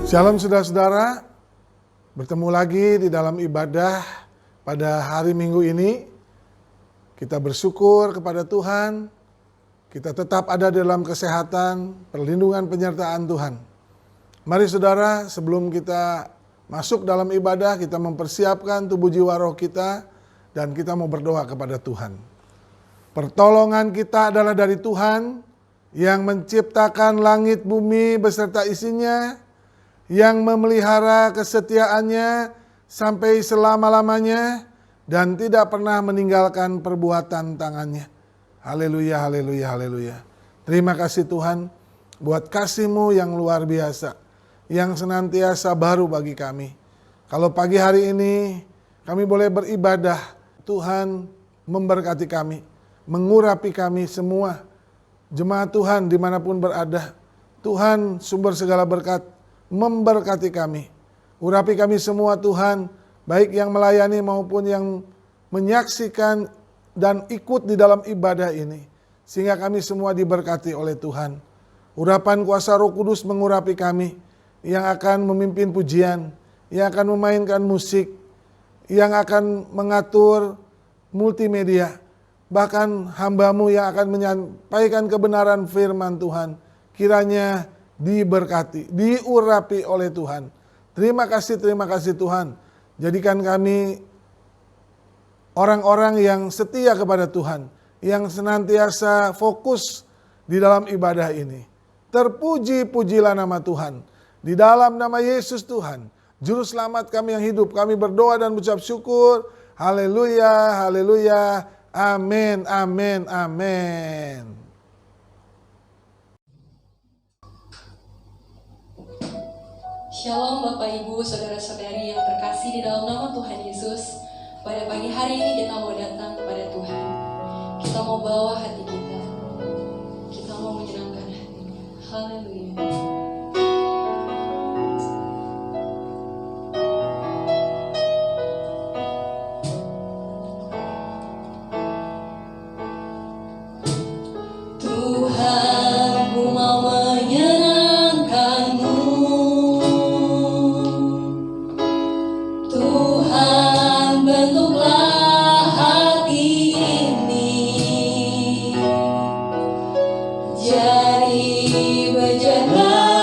Shalom saudara-saudara, bertemu lagi di dalam ibadah pada hari Minggu ini. Kita bersyukur kepada Tuhan, kita tetap ada dalam kesehatan, perlindungan penyertaan Tuhan. Mari saudara, sebelum kita masuk dalam ibadah, kita mempersiapkan tubuh jiwa roh kita dan kita mau berdoa kepada Tuhan. Pertolongan kita adalah dari Tuhan yang menciptakan langit bumi beserta isinya, yang memelihara kesetiaannya sampai selama-lamanya dan tidak pernah meninggalkan perbuatan tangannya. Haleluya, haleluya, haleluya. Terima kasih Tuhan buat kasih-Mu yang luar biasa, yang senantiasa baru bagi kami. Kalau pagi hari ini kami boleh beribadah, Tuhan memberkati kami, mengurapi kami semua. Jemaat Tuhan dimanapun berada, Tuhan sumber segala berkat, memberkati kami. Urapi kami semua Tuhan, baik yang melayani maupun yang menyaksikan dan ikut di dalam ibadah ini. Sehingga kami semua diberkati oleh Tuhan. Urapan kuasa Roh Kudus mengurapi kami, yang akan memimpin pujian, yang akan memainkan musik, yang akan mengatur multimedia. Bahkan hamba-Mu yang akan menyampaikan kebenaran firman Tuhan. Kiranya diberkati, diurapi oleh Tuhan. Terima kasih Tuhan. Jadikan kami orang-orang yang setia kepada Tuhan, yang senantiasa fokus di dalam ibadah ini. Terpuji-pujilah nama Tuhan. Di dalam nama Yesus Tuhan, Juru Selamat kami yang hidup, kami berdoa dan mengucap syukur. Haleluya, haleluya, amin, amin, amin. Shalom Bapak Ibu, Saudara-saudari yang terkasih di dalam nama Tuhan Yesus. Pada pagi hari ini kita mau datang kepada Tuhan. Kita mau bawa hati kita. Kita mau menyenangkan hatinya. Haleluya. Jadi berjalan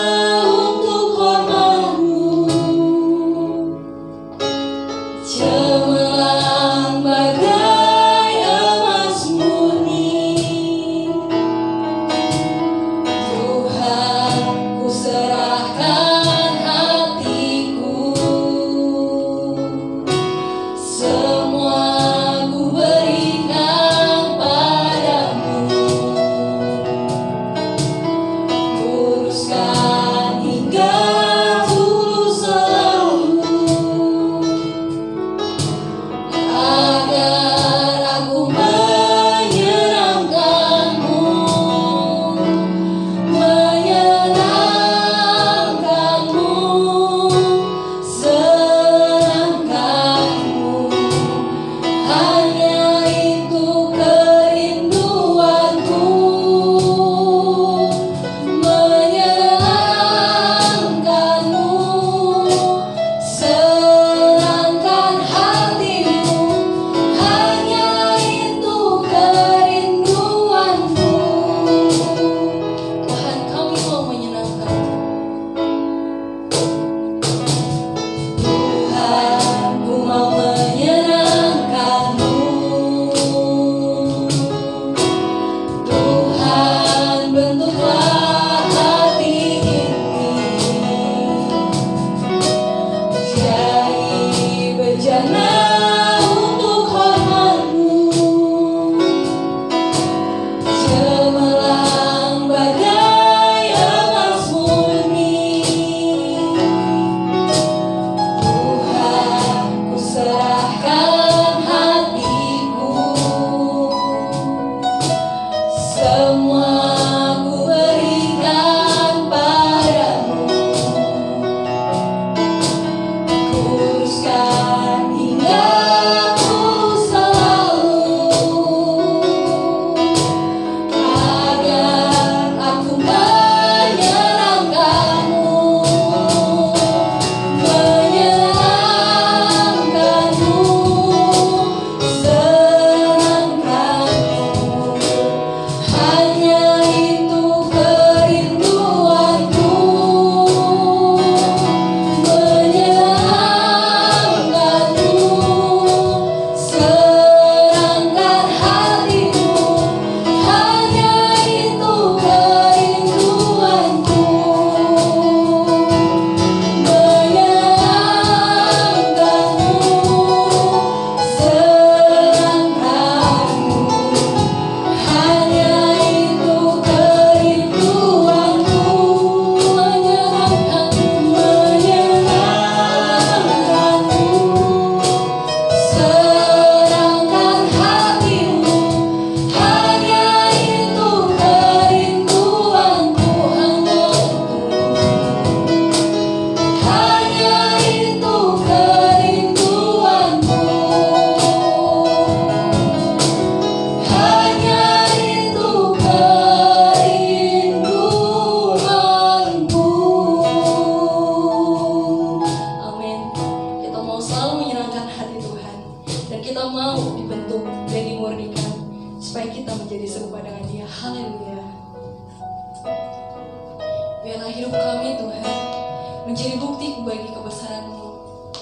menjadi bukti bagi kebesaran-Mu.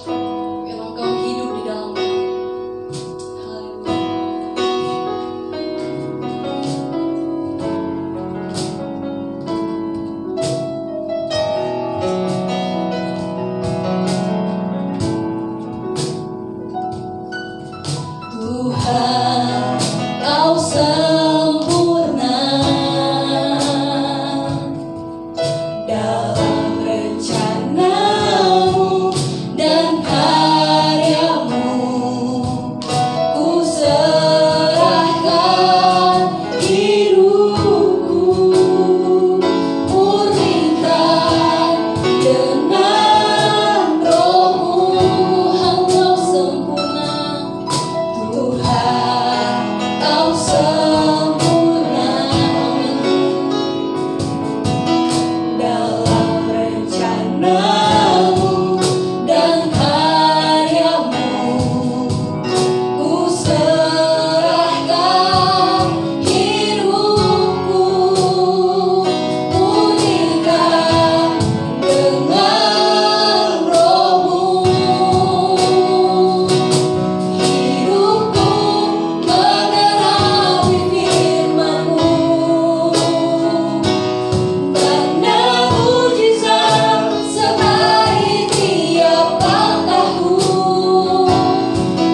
Biarlah Engkau hidup di dalam kami. Tuhan, Kau sempurna dalam rencana-Mu dan karya-Mu. Ku serahkan hidupku, murnikan dengan Roh-Mu. Engkau sempurna, Tuhan, Kau sempurna dalam rencana-Mu dan karya-Mu. Ku serahkan hidupku, murnikan dengan Roh-Mu. Hidupku menggenapi firman-Mu, tanda mujizat sertai tiap langkahku.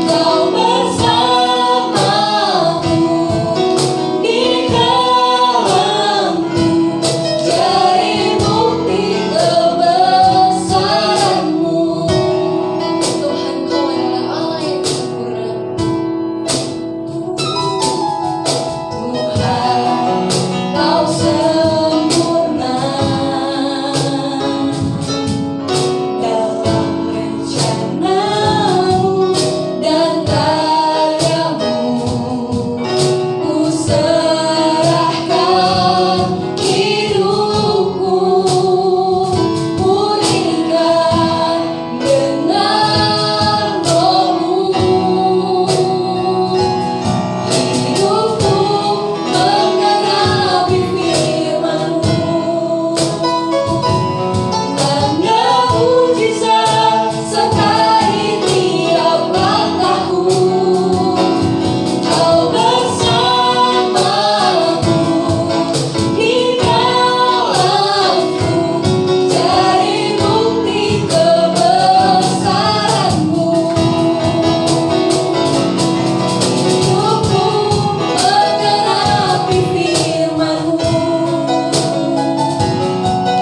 Kau bersamaku di dalamku, jadi bukti kebesaran-Mu. Tuhan, Kau adalah Allah yang sempurna. Tuhan, Kau sempurna dalam rencana-Mu dan karya-Mu. Ku serahkan hidupku, murnikan dengan Roh-Mu. Hidupku menggenapi firman-Mu, tanda mujizat sertai tiap langkahku. Kau bersamaku di dalamku, jadi bukti kebesaran-Mu. Hidupku menggenapi firman-Mu,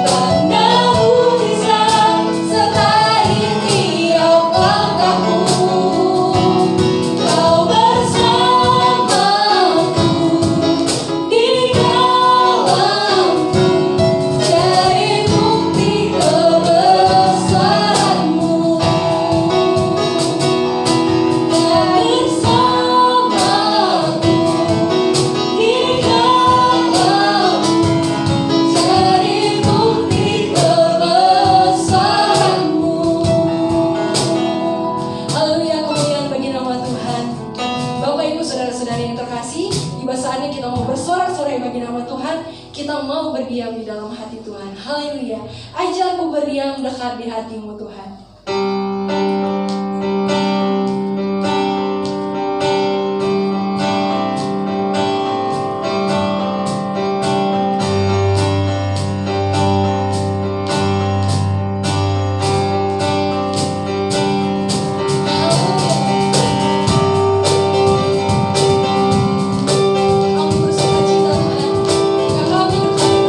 tanda mujizat sertai tiap langkahku. Kau bersamaku di dalamku, jadi bukti kebesaran-Mu. Bersamaku di dalamku, jadi bukti kebesaran-Mu. Haleluya, kemuliaan bagi nama Tuhan. Bapak Ibu saudara-saudari yang terkasih, tiba saatnya kita mau bersorak-sorai bagi nama Tuhan. Kita mau berdiam di dalam hati Tuhan. Haleluya. Ajarku berdiam dekat di hati-Mu Tuhan. Kami bersukacita Tuhan, yang kami dekat.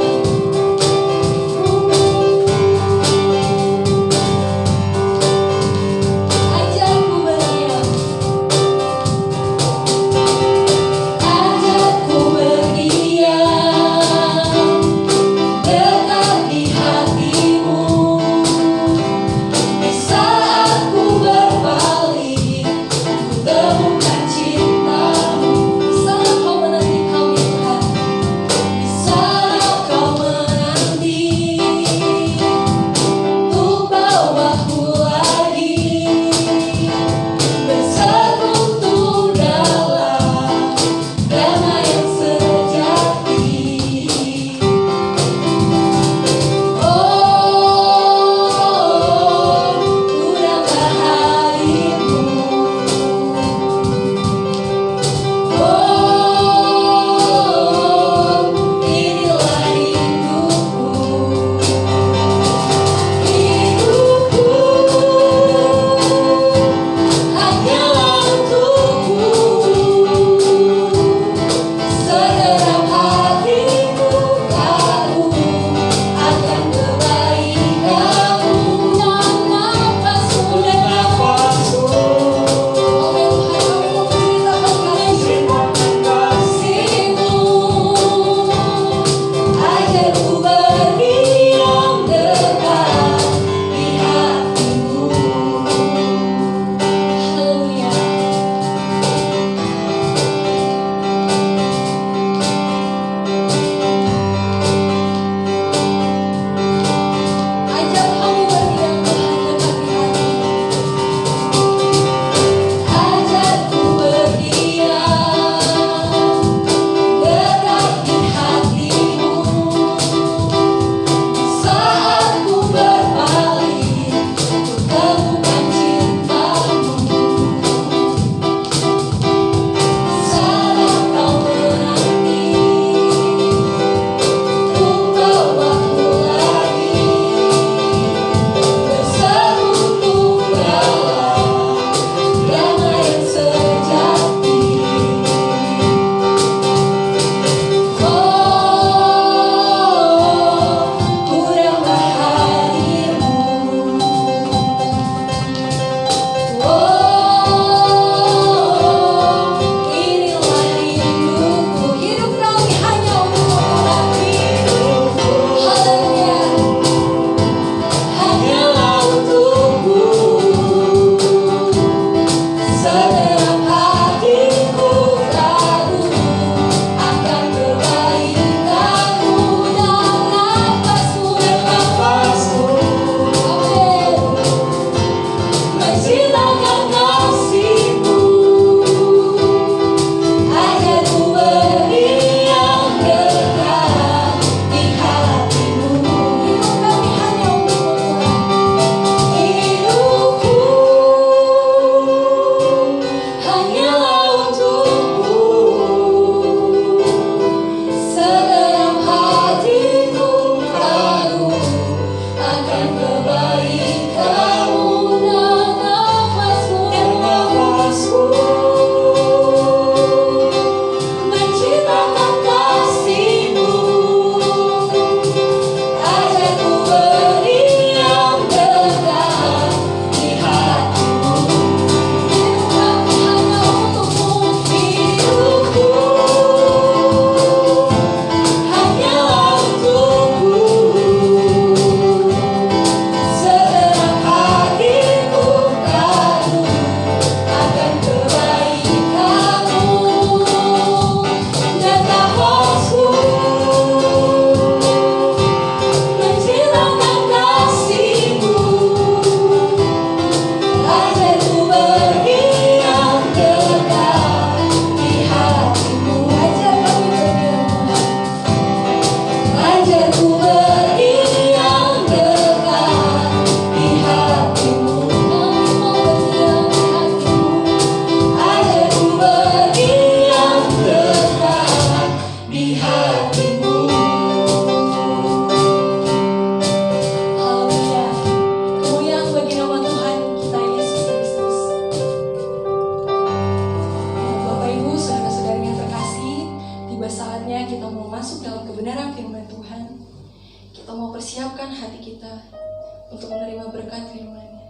untuk menerima berkat firman-Nya.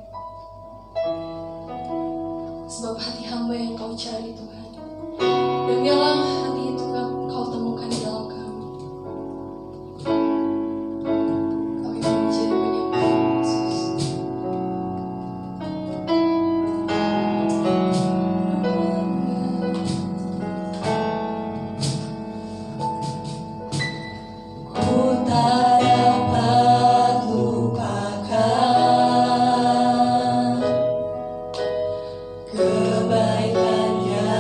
Sebab hati hamba yang Kau cari Tuhan, dan biarlah hati itu Kau temukan di dalam kami. Kami mau menjadi penyembah Yesus. Ku tak dapat lupakan kebaikan-Nya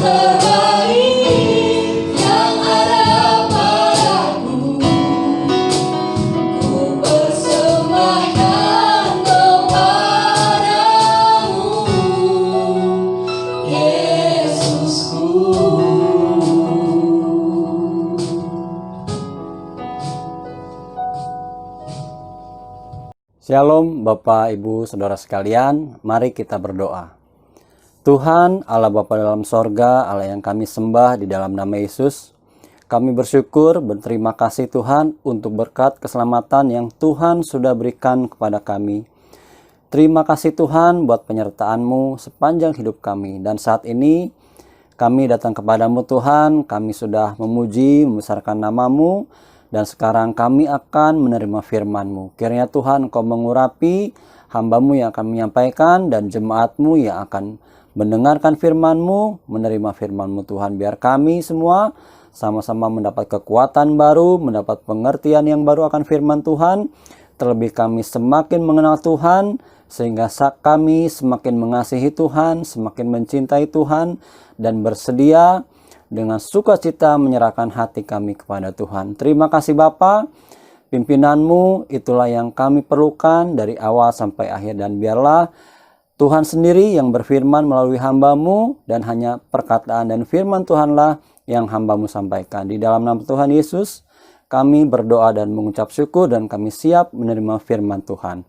terbaik yang ada padaku, ku persembahkan kepadamu, Yesusku. Shalom Bapak, Ibu, Saudara sekalian, mari kita berdoa. Tuhan, Allah Bapa dalam sorga, Allah yang kami sembah di dalam nama Yesus, kami bersyukur, berterima kasih Tuhan untuk berkat keselamatan yang Tuhan sudah berikan kepada kami. Terima kasih Tuhan buat penyertaan-Mu sepanjang hidup kami. Dan saat ini kami datang kepadamu Tuhan, kami sudah memuji, membesarkan nama-Mu, dan sekarang kami akan menerima firman-Mu. Kiranya Tuhan Engkau mengurapi hamba-Mu yang akan menyampaikan dan jemaat-Mu yang akan mendengarkan firman-Mu, menerima firman-Mu Tuhan. Biar kami semua sama-sama mendapat kekuatan baru, mendapat pengertian yang baru akan firman Tuhan. Terlebih kami semakin mengenal Tuhan, sehingga kami semakin mengasihi Tuhan, semakin mencintai Tuhan, dan bersedia dengan sukacita menyerahkan hati kami kepada Tuhan. Terima kasih Bapa, pimpinan-Mu itulah yang kami perlukan dari awal sampai akhir. Dan biarlah Tuhan sendiri yang berfirman melalui hamba-Mu, dan hanya perkataan dan firman Tuhanlah yang hamba-Mu sampaikan. Di dalam nama Tuhan Yesus, kami berdoa dan mengucap syukur, dan kami siap menerima firman Tuhan.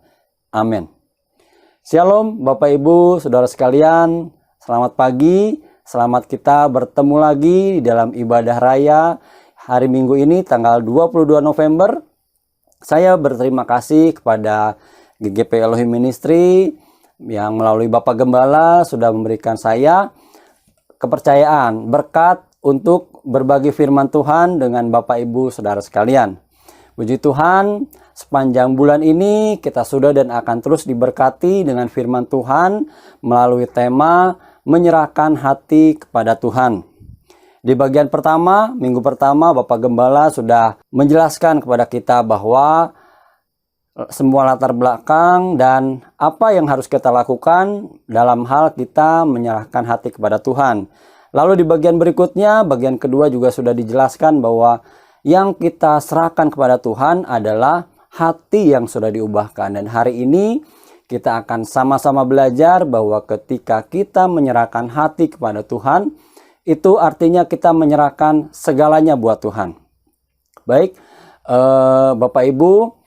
Amin. Shalom Bapak Ibu, Saudara sekalian, selamat pagi. Selamat kita bertemu lagi di dalam ibadah raya hari Minggu ini tanggal 22 November. Saya berterima kasih kepada GGP Elohim Ministry yang melalui Bapak Gembala sudah memberikan saya kepercayaan, berkat untuk berbagi firman Tuhan dengan Bapak Ibu Saudara sekalian. Puji Tuhan, sepanjang bulan ini kita sudah dan akan terus diberkati dengan firman Tuhan melalui tema menyerahkan hati kepada Tuhan. Di bagian pertama, minggu pertama, Bapak Gembala sudah menjelaskan kepada kita bahwa semua latar belakang dan apa yang harus kita lakukan dalam hal kita menyerahkan hati kepada Tuhan. Lalu di bagian berikutnya, bagian kedua juga sudah dijelaskan bahwa yang kita serahkan kepada Tuhan adalah hati yang sudah diubahkan. Dan hari ini kita akan sama-sama belajar bahwa ketika kita menyerahkan hati kepada Tuhan, itu artinya kita menyerahkan segalanya buat Tuhan. Baik, Bapak Ibu,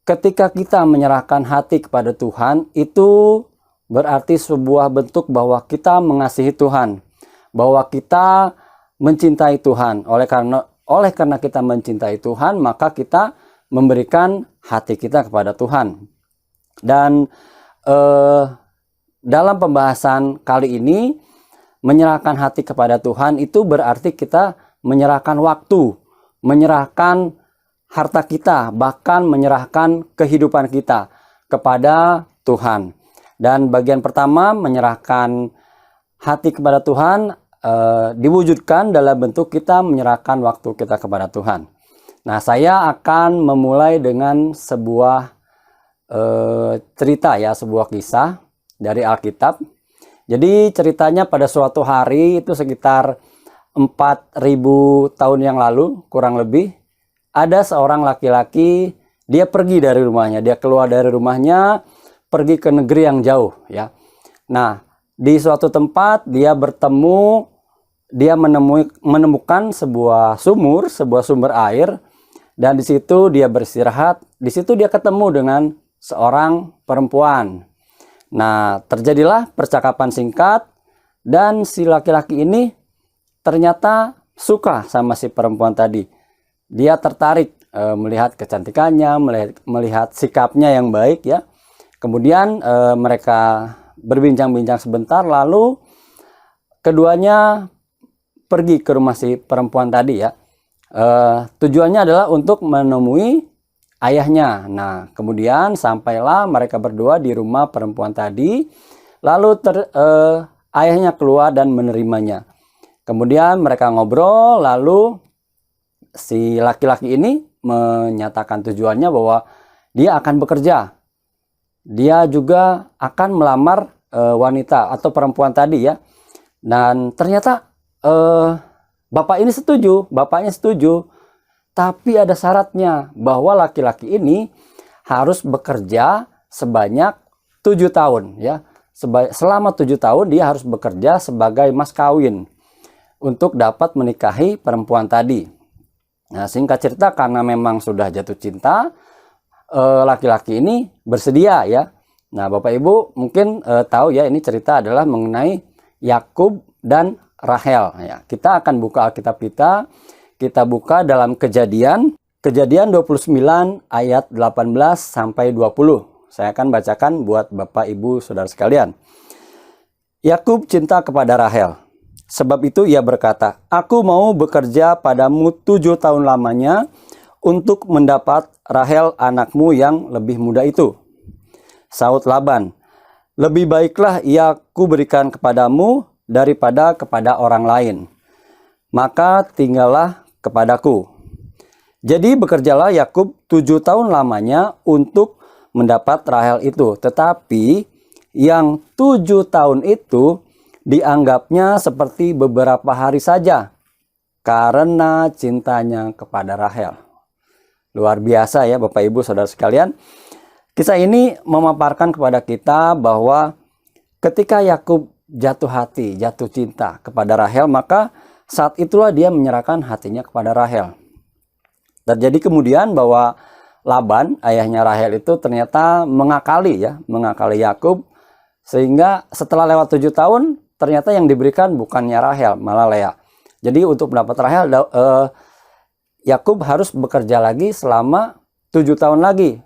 ketika kita menyerahkan hati kepada Tuhan, itu berarti sebuah bentuk bahwa kita mengasihi Tuhan, bahwa kita mencintai Tuhan. Oleh karena kita mencintai Tuhan, maka kita memberikan hati kita kepada Tuhan. Dan dalam pembahasan kali ini, menyerahkan hati kepada Tuhan itu berarti kita menyerahkan waktu, menyerahkan harta kita, bahkan menyerahkan kehidupan kita kepada Tuhan. Dan bagian pertama, menyerahkan hati kepada Tuhan diwujudkan dalam bentuk kita menyerahkan waktu kita kepada Tuhan. Nah, saya akan memulai dengan sebuah cerita ya, sebuah kisah dari Alkitab. Jadi ceritanya pada suatu hari itu sekitar 4.000 tahun yang lalu, kurang lebih, ada seorang laki-laki, dia pergi dari rumahnya, dia keluar dari rumahnya, pergi ke negeri yang jauh ya. Nah, di suatu tempat dia menemukan sebuah sumber air, dan di situ dia beristirahat. Di situ dia ketemu dengan seorang perempuan. Nah, terjadilah percakapan singkat, dan si laki-laki ini ternyata suka sama si perempuan tadi. Dia tertarik melihat kecantikannya, melihat sikapnya yang baik ya. Kemudian mereka berbincang-bincang sebentar, lalu keduanya pergi ke rumah si perempuan tadi ya. Tujuannya adalah untuk menemui ayahnya. Nah, kemudian sampailah mereka berdua di rumah perempuan tadi. Lalu ayahnya keluar dan menerimanya. Kemudian mereka ngobrol, lalu si laki-laki ini menyatakan tujuannya bahwa dia akan bekerja. Dia juga akan melamar wanita atau perempuan tadi ya. Dan ternyata bapaknya setuju, tapi ada syaratnya bahwa laki-laki ini harus bekerja sebanyak 7 tahun ya. Selama 7 tahun dia harus bekerja sebagai mas kawin untuk dapat menikahi perempuan tadi. Nah, singkat cerita karena memang sudah jatuh cinta, laki-laki ini bersedia ya. Nah, Bapak Ibu mungkin tahu ya, ini cerita adalah mengenai Yakub dan Rahel ya. Kita akan buka Alkitab kita buka dalam Kejadian 29 ayat 18 sampai 20. Saya akan bacakan buat Bapak Ibu Saudara sekalian. Yakub cinta kepada Rahel. Sebab itu ia berkata, "Aku mau bekerja padamu 7 tahun lamanya untuk mendapat Rahel anakmu yang lebih muda itu." Saud Laban, "Lebih baiklah ia ku berikan kepadamu daripada kepada orang lain. Maka tinggallah kepadaku." Jadi bekerjalah Yakub 7 tahun lamanya untuk mendapat Rahel itu. Tetapi yang 7 tahun itu dianggapnya seperti beberapa hari saja karena cintanya kepada Rahel. Luar biasa ya Bapak Ibu Saudara sekalian. Kisah ini memaparkan kepada kita bahwa ketika Yakub jatuh hati, jatuh cinta kepada Rahel, maka saat itulah dia menyerahkan hatinya kepada Rahel. Terjadi kemudian bahwa Laban, ayahnya Rahel itu ternyata mengakali Yakub, sehingga setelah lewat 7 tahun ternyata yang diberikan bukannya Rahel, malah Lea. Jadi untuk mendapat Rahel, Yakub harus bekerja lagi selama 7 tahun lagi.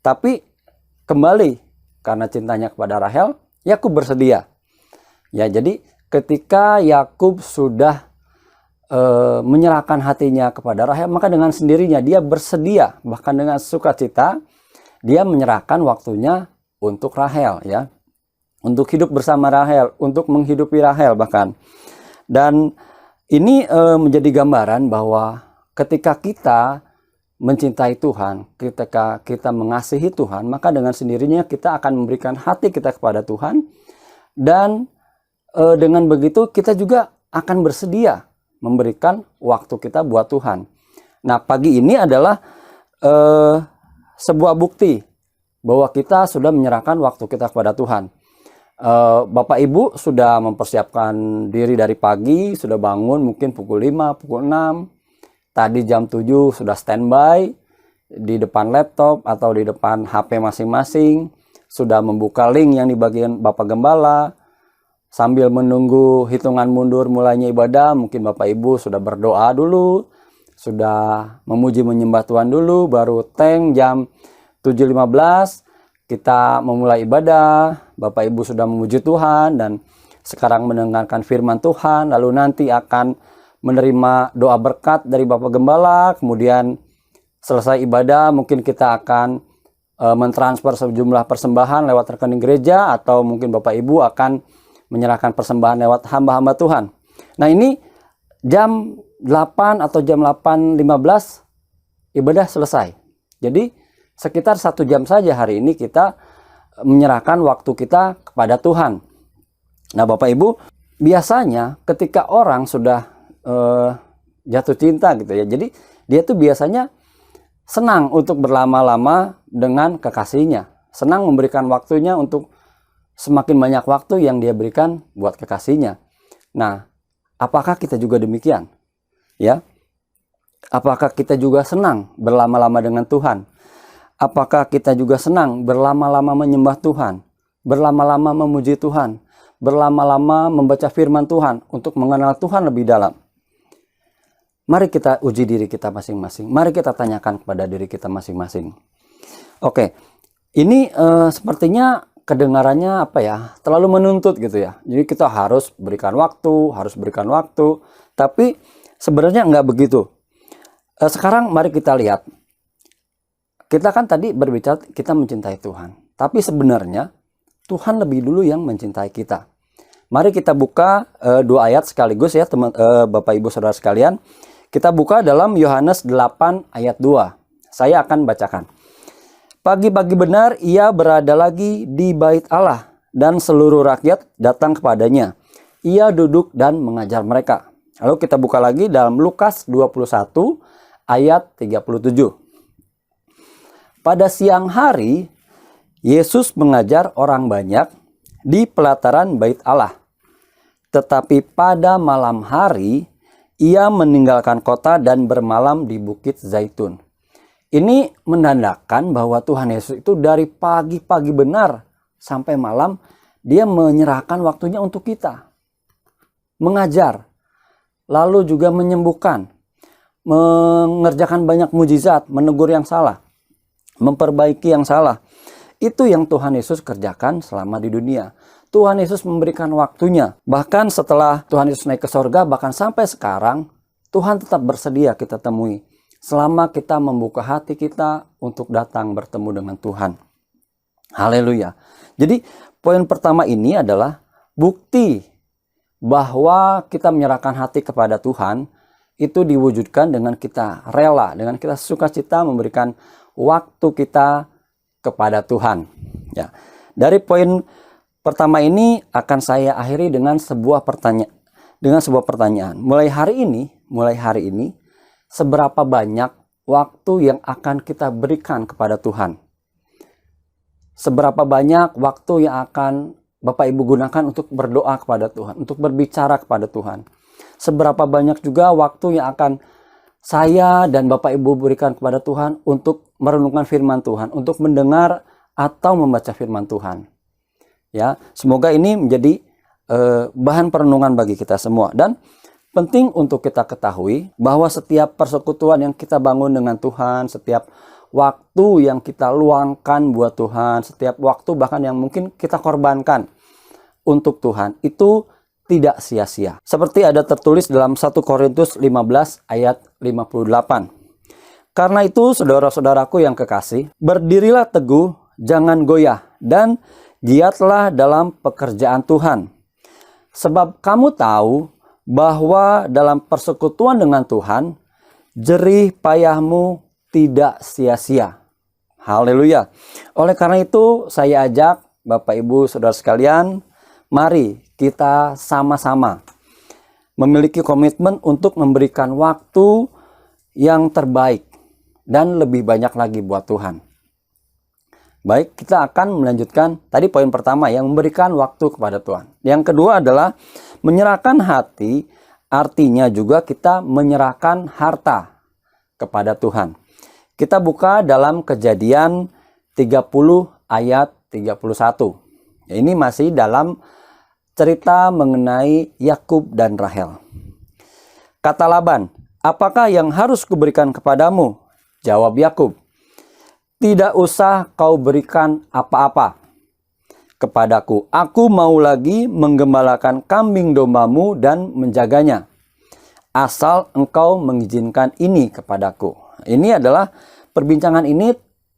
Tapi kembali karena cintanya kepada Rahel, Yakub bersedia. Ya, jadi ketika Yakub sudah menyerahkan hatinya kepada Rahel, maka dengan sendirinya dia bersedia, bahkan dengan sukacita dia menyerahkan waktunya untuk Rahel ya, untuk hidup bersama Rahel, untuk menghidupi Rahel bahkan. Dan ini menjadi gambaran bahwa ketika kita mencintai Tuhan, ketika kita mengasihi Tuhan, maka dengan sendirinya kita akan memberikan hati kita kepada Tuhan, dan dengan begitu kita juga akan bersedia memberikan waktu kita buat Tuhan. Nah, pagi ini adalah sebuah bukti bahwa kita sudah menyerahkan waktu kita kepada Tuhan. Bapak Ibu sudah mempersiapkan diri dari pagi, sudah bangun mungkin pukul 5, pukul 6. Tadi jam 7 sudah standby di depan laptop atau di depan HP masing-masing. Sudah membuka link yang di bagian Bapak Gembala. Sambil menunggu hitungan mundur mulainya ibadah, mungkin Bapak Ibu sudah berdoa dulu, sudah memuji menyembah Tuhan dulu, baru jam 7.15 kita memulai ibadah. Bapak Ibu sudah memuji Tuhan dan sekarang mendengarkan firman Tuhan, lalu nanti akan menerima doa berkat dari Bapak Gembala. Kemudian selesai ibadah mungkin kita akan mentransfer sejumlah persembahan lewat rekening gereja, atau mungkin Bapak Ibu akan menyerahkan persembahan lewat hamba-hamba Tuhan. Nah, ini jam 8 atau jam 8.15 ibadah selesai. Jadi sekitar 1 jam saja hari ini kita menyerahkan waktu kita kepada Tuhan. Nah, Bapak Ibu, biasanya ketika orang sudah jatuh cinta gitu ya, jadi dia tuh biasanya senang untuk berlama-lama dengan kekasihnya, senang memberikan waktunya untuk semakin banyak waktu yang dia berikan buat kekasihnya. Nah, apakah kita juga demikian? Ya, apakah kita juga senang berlama-lama dengan Tuhan? Apakah kita juga senang berlama-lama menyembah Tuhan, berlama-lama memuji Tuhan, berlama-lama membaca firman Tuhan untuk mengenal Tuhan lebih dalam? Mari kita uji diri kita masing-masing. Mari kita tanyakan kepada diri kita masing-masing. Oke, ini sepertinya kedengarannya apa ya, terlalu menuntut gitu ya. Jadi kita harus berikan waktu, tapi sebenarnya nggak begitu. Sekarang mari kita lihat. Kita kan tadi berbicara kita mencintai Tuhan, tapi sebenarnya Tuhan lebih dulu yang mencintai kita. Mari kita buka 2 ayat sekaligus ya Bapak Ibu Saudara sekalian. Kita buka dalam Yohanes 8 ayat 2. Saya akan bacakan. Pagi-pagi benar ia berada lagi di bait Allah, dan seluruh rakyat datang kepadanya. ia duduk dan mengajar mereka. Lalu kita buka lagi dalam Lukas 21 ayat 37. Pada siang hari, Yesus mengajar orang banyak di pelataran Bait Allah. Tetapi pada malam hari, ia meninggalkan kota dan bermalam di Bukit Zaitun. Ini menandakan bahwa Tuhan Yesus itu dari pagi-pagi benar sampai malam, dia menyerahkan waktunya untuk kita. Mengajar, lalu juga menyembuhkan, mengerjakan banyak mujizat, menegur yang salah, memperbaiki yang salah. Itu yang Tuhan Yesus kerjakan selama di dunia. Tuhan Yesus memberikan waktunya. Bahkan setelah Tuhan Yesus naik ke sorga, bahkan sampai sekarang, Tuhan tetap bersedia kita temui. Selama kita membuka hati kita untuk datang bertemu dengan Tuhan. Haleluya. Jadi poin pertama ini adalah bukti bahwa kita menyerahkan hati kepada Tuhan itu diwujudkan dengan kita rela, dengan kita sukacita memberikan waktu kita kepada Tuhan. Ya. Dari poin pertama ini akan saya akhiri dengan sebuah pertanyaan. Mulai hari ini, seberapa banyak waktu yang akan kita berikan kepada Tuhan? Seberapa banyak waktu yang akan Bapak Ibu gunakan untuk berdoa kepada Tuhan, untuk berbicara kepada Tuhan? Seberapa banyak juga waktu yang akan saya dan Bapak Ibu berikan kepada Tuhan untuk merenungkan firman Tuhan, untuk mendengar atau membaca firman Tuhan? Ya, semoga ini menjadi bahan perenungan bagi kita semua. Dan penting untuk kita ketahui bahwa setiap persekutuan yang kita bangun dengan Tuhan, setiap waktu yang kita luangkan buat Tuhan, setiap waktu bahkan yang mungkin kita korbankan untuk Tuhan, itu tidak sia-sia. Seperti ada tertulis dalam 1 Korintus 15 ayat 58. Karena itu saudara-saudaraku yang kekasih, berdirilah teguh, jangan goyah, dan giatlah dalam pekerjaan Tuhan. Sebab kamu tahu bahwa dalam persekutuan dengan Tuhan, jerih payahmu tidak sia-sia. Haleluya. Oleh karena itu, saya ajak Bapak Ibu Saudara sekalian, mari kita sama-sama memiliki komitmen untuk memberikan waktu yang terbaik dan lebih banyak lagi buat Tuhan. Baik, kita akan melanjutkan tadi poin pertama yang memberikan waktu kepada Tuhan. Yang kedua adalah menyerahkan hati, artinya juga kita menyerahkan harta kepada Tuhan. Kita buka dalam Kejadian 30 ayat 31. Ini masih dalam cerita mengenai Yakub dan Rahel. Kata Laban, "Apakah yang harus kuberikan kepadamu?" Jawab Yakub, "Tidak usah kau berikan apa-apa kepadaku. Aku mau lagi menggembalakan kambing dombamu dan menjaganya, asal engkau mengizinkan ini kepadaku." Ini adalah perbincangan ini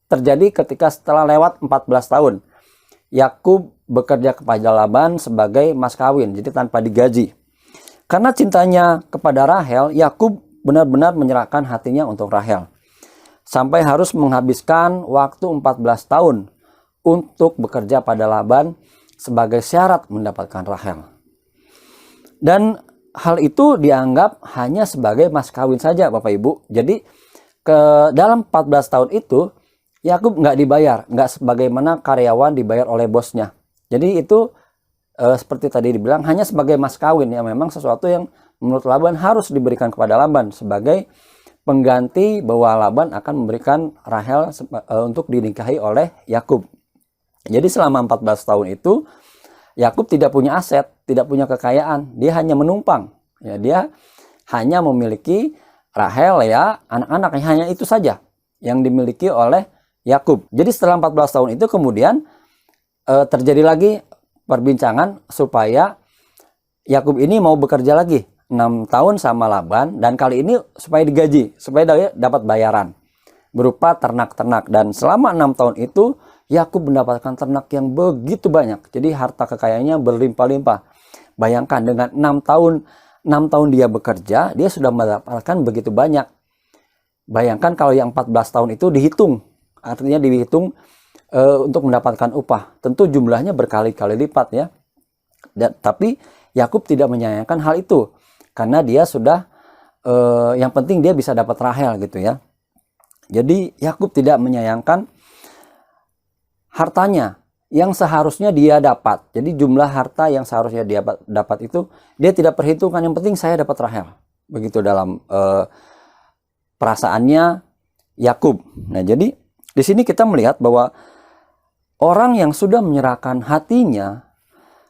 terjadi ketika setelah lewat 14 tahun. Yakub bekerja kepada Laban sebagai mas kawin, jadi tanpa digaji. Karena cintanya kepada Rahel, Yakub benar-benar menyerahkan hatinya untuk Rahel. Sampai harus menghabiskan waktu 14 tahun untuk bekerja pada Laban sebagai syarat mendapatkan Rahel. Dan hal itu dianggap hanya sebagai mas kawin saja, Bapak Ibu. Jadi dalam 14 tahun itu Yakub nggak dibayar, nggak sebagaimana karyawan dibayar oleh bosnya. Jadi itu seperti tadi dibilang hanya sebagai mas kawin, ya memang sesuatu yang menurut Laban harus diberikan kepada Laban sebagai pengganti bahwa Laban akan memberikan Rahel untuk dinikahi oleh Yakub. Jadi selama 14 tahun itu Yakub tidak punya aset, tidak punya kekayaan, dia hanya menumpang. Ya, dia hanya memiliki Rahel, ya, anak-anak, hanya itu saja yang dimiliki oleh Yakub. Jadi setelah 14 tahun itu kemudian terjadi lagi perbincangan supaya Yakub ini mau bekerja lagi 6 tahun sama Laban, dan kali ini supaya digaji, supaya dia dapat bayaran berupa ternak-ternak. Dan selama 6 tahun itu Yakub mendapatkan ternak yang begitu banyak. Jadi harta kekayaannya berlimpah-limpah. Bayangkan dengan 6 tahun dia bekerja, dia sudah mendapatkan begitu banyak. Bayangkan kalau yang 14 tahun itu dihitung, artinya dihitung untuk mendapatkan upah. Tentu jumlahnya berkali-kali lipat, ya. Tapi Yakub tidak menyayangkan hal itu karena dia sudah yang penting dia bisa dapat Rahel gitu ya. Jadi Yakub tidak menyayangkan hartanya yang seharusnya dia dapat. Jadi jumlah harta yang seharusnya dia dapat itu dia tidak perhitungkan, yang penting saya dapat Rahel. Begitu dalam perasaannya Yakub. Nah, jadi di sini kita melihat bahwa orang yang sudah menyerahkan hatinya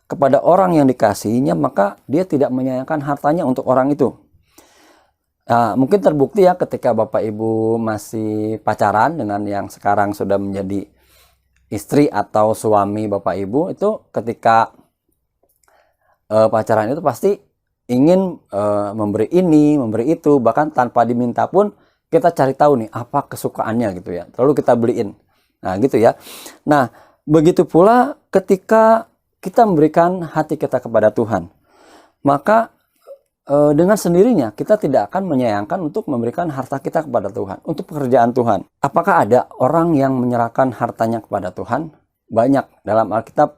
kepada orang yang dikasihinya, maka dia tidak menyayangkan hartanya untuk orang itu. Nah, mungkin terbukti ya ketika Bapak Ibu masih pacaran dengan yang sekarang sudah menjadi istri atau suami Bapak Ibu, itu ketika pacaran itu pasti ingin memberi ini, memberi itu, bahkan tanpa diminta pun kita cari tahu nih apa kesukaannya gitu ya, lalu kita beliin. Nah gitu ya. Nah begitu pula ketika kita memberikan hati kita kepada Tuhan, maka dengan sendirinya kita tidak akan menyayangkan untuk memberikan harta kita kepada Tuhan, untuk pekerjaan Tuhan. Apakah ada orang yang menyerahkan hartanya kepada Tuhan? Banyak. Dalam Alkitab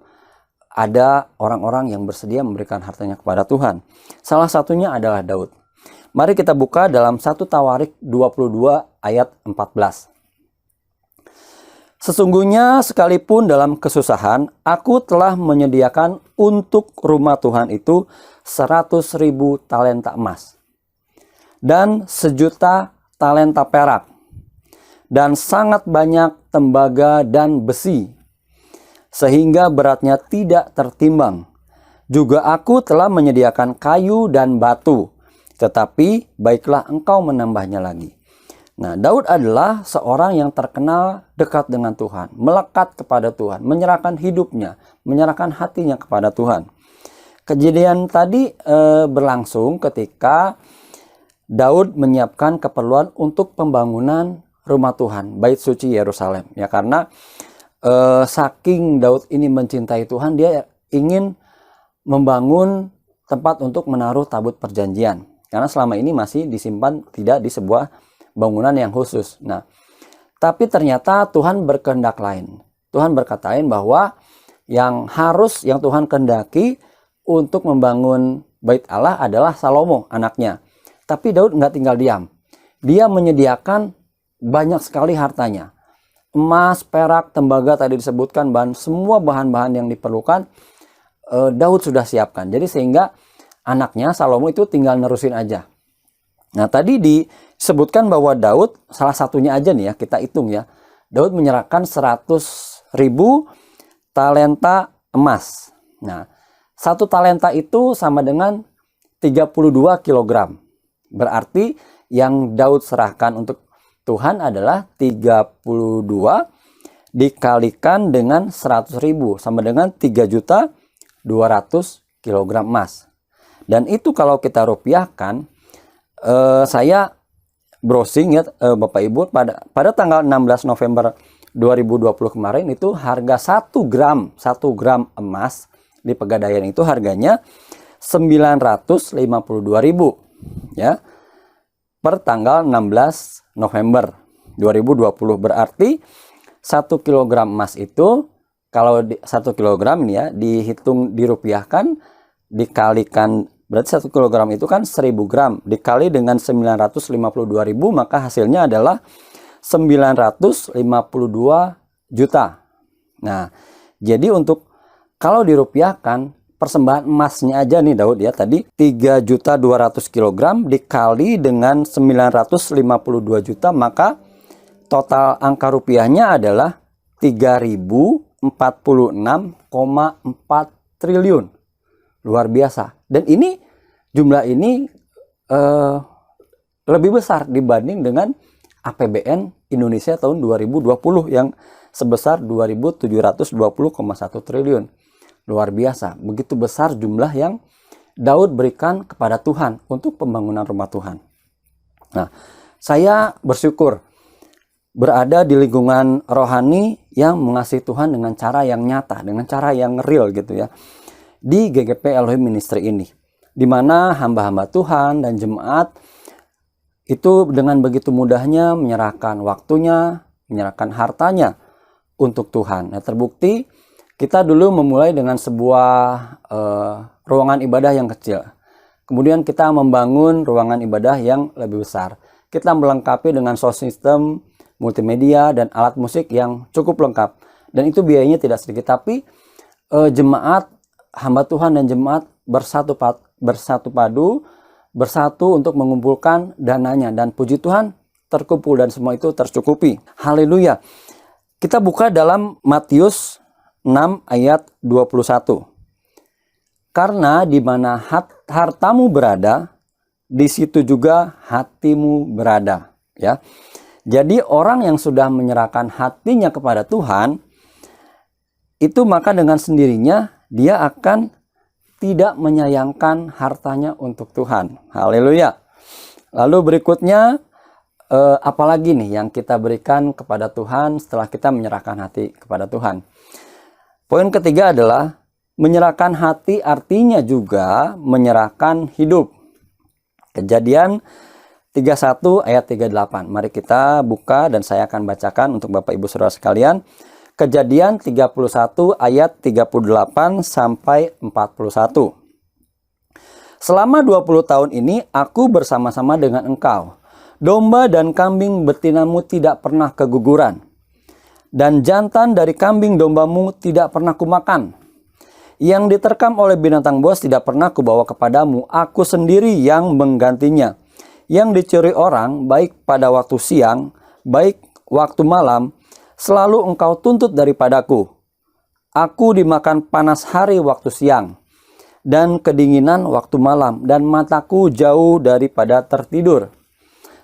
ada orang-orang yang bersedia memberikan hartanya kepada Tuhan. Salah satunya adalah Daud. Mari kita buka dalam 1 Tawarik 22 ayat 14. Sesungguhnya sekalipun dalam kesusahan, aku telah menyediakan untuk rumah Tuhan itu 100.000 talenta emas dan 1.000.000 talenta perak dan sangat banyak tembaga dan besi sehingga beratnya tidak tertimbang. Juga aku telah menyediakan kayu dan batu, tetapi baiklah engkau menambahnya lagi. Nah, Daud adalah seorang yang terkenal dekat dengan Tuhan, melekat kepada Tuhan, menyerahkan hidupnya, menyerahkan hatinya kepada Tuhan. Kejadian tadi berlangsung ketika Daud menyiapkan keperluan untuk pembangunan rumah Tuhan, Bait Suci Yerusalem. Ya, karena saking Daud ini mencintai Tuhan, dia ingin membangun tempat untuk menaruh tabut perjanjian. Karena selama ini masih disimpan tidak di sebuah bangunan yang khusus. Nah, tapi ternyata Tuhan berkehendak lain. Tuhan berkatain bahwa yang Tuhan kehendaki untuk membangun bait Allah adalah Salomo, anaknya. Tapi Daud nggak tinggal diam. Dia menyediakan banyak sekali hartanya. Emas, perak, tembaga tadi disebutkan, semua bahan-bahan yang diperlukan Daud sudah siapkan. Jadi sehingga anaknya Salomo itu tinggal nerusin aja. Nah, tadi disebutkan bahwa Daud, salah satunya aja nih ya, kita hitung ya. Daud menyerahkan 100.000 talenta emas. Nah, 1 talenta itu sama dengan 32 kg. Berarti yang Daud serahkan untuk Tuhan adalah 32 dikalikan dengan 100.000 sama dengan 3.200.000 kg emas. Dan itu kalau kita rupiahkan, saya browsing ya Bapak Ibu, pada tanggal 16 November 2020 kemarin itu harga 1 gram emas di Pegadaian itu harganya 952.000 ya per tanggal 16 November 2020. Berarti 1 kg emas itu, kalau 1 kg ini ya dihitung dirupiahkan dikalikan, berarti 1 kg itu kan 1.000 gram dikali dengan 952.000, maka hasilnya adalah 952 juta. Nah, jadi untuk kalau dirupiahkan persembahan emasnya aja nih Daud ya tadi 3.200.000 kg dikali dengan 952 juta, maka total angka rupiahnya adalah 3.046,4 triliun. Luar biasa. Dan ini jumlah ini lebih besar dibanding dengan APBN Indonesia tahun 2020 yang sebesar 2.720,1 triliun. Luar biasa. Begitu besar jumlah yang Daud berikan kepada Tuhan untuk pembangunan rumah Tuhan. Nah, saya bersyukur berada di lingkungan rohani yang mengasihi Tuhan dengan cara yang nyata, dengan cara yang real gitu ya. Di GGP Elohim Ministry ini, di mana hamba-hamba Tuhan dan jemaat itu dengan begitu mudahnya menyerahkan waktunya, menyerahkan hartanya untuk Tuhan. Nah, terbukti kita dulu memulai dengan sebuah ruangan ibadah yang kecil. Kemudian kita membangun ruangan ibadah yang lebih besar. Kita melengkapi dengan sound system, multimedia, dan alat musik yang cukup lengkap. Dan itu biayanya tidak sedikit. Tapi jemaat, hamba Tuhan dan jemaat bersatu untuk mengumpulkan dananya. Dan puji Tuhan terkumpul dan semua itu tercukupi. Haleluya. Kita buka dalam Matius 6 ayat 21. Karena di mana hartamu berada, di situ juga hatimu berada. Ya, jadi orang yang sudah menyerahkan hatinya kepada Tuhan, itu maka dengan sendirinya dia akan tidak menyayangkan hartanya untuk Tuhan. Haleluya. Lalu berikutnya, apalagi nih yang kita berikan kepada Tuhan setelah kita menyerahkan hati kepada Tuhan. Poin ketiga adalah menyerahkan hati, artinya juga menyerahkan hidup. Kejadian 31 ayat 38. Mari kita buka dan saya akan bacakan untuk Bapak Ibu Saudara sekalian. Kejadian 31 ayat 38 sampai 41. Selama 20 tahun ini aku bersama-sama dengan engkau. Domba dan kambing betinamu tidak pernah keguguran. Dan jantan dari kambing dombamu tidak pernah kumakan. Yang diterkam oleh binatang buas tidak pernah kubawa kepadamu, aku sendiri yang menggantinya. Yang dicuri orang, baik pada waktu siang, baik waktu malam, selalu engkau tuntut daripadaku. Aku dimakan panas hari waktu siang, dan kedinginan waktu malam, dan mataku jauh daripada tertidur.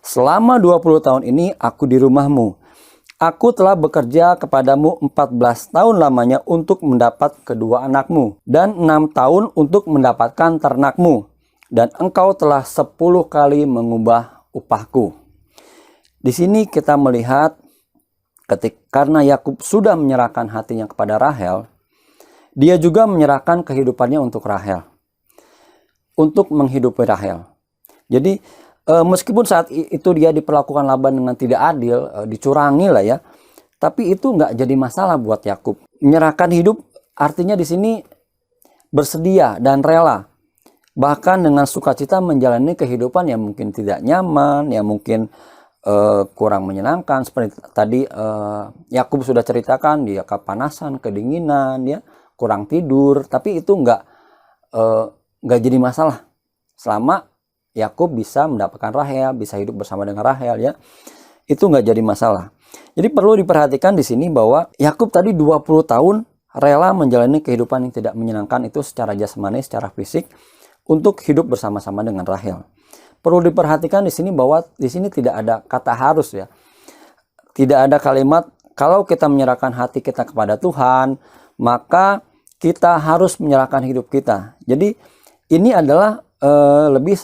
Selama 20 tahun ini aku di rumahmu. Aku telah bekerja kepadamu 14 tahun lamanya untuk mendapat kedua anakmu, dan 6 tahun untuk mendapatkan ternakmu, dan engkau telah 10 kali mengubah upahku. Di sini kita melihat karena Yakub sudah menyerahkan hatinya kepada Rahel, dia juga menyerahkan kehidupannya untuk Rahel, untuk menghidupi Rahel. Jadi meskipun saat itu dia diperlakukan Laban dengan tidak adil, dicurangi lah ya, tapi itu nggak jadi masalah buat Yakub. Menyerahkan hidup artinya di sini bersedia dan rela, bahkan dengan sukacita menjalani kehidupan yang mungkin tidak nyaman, yang mungkin kurang menyenangkan. Seperti tadi Yakub sudah ceritakan, dia kepanasan, kedinginan, dia kurang tidur, tapi itu nggak jadi masalah selama Yakub bisa mendapatkan Rahel, bisa hidup bersama dengan Rahel ya. Itu nggak jadi masalah. Jadi perlu diperhatikan di sini bahwa Yakub tadi 20 tahun rela menjalani kehidupan yang tidak menyenangkan itu secara jasmani, secara fisik untuk hidup bersama-sama dengan Rahel. Perlu diperhatikan di sini bahwa di sini tidak ada kata harus ya. Tidak ada kalimat kalau kita menyerahkan hati kita kepada Tuhan, maka kita harus menyerahkan hidup kita. Jadi ini adalah lebih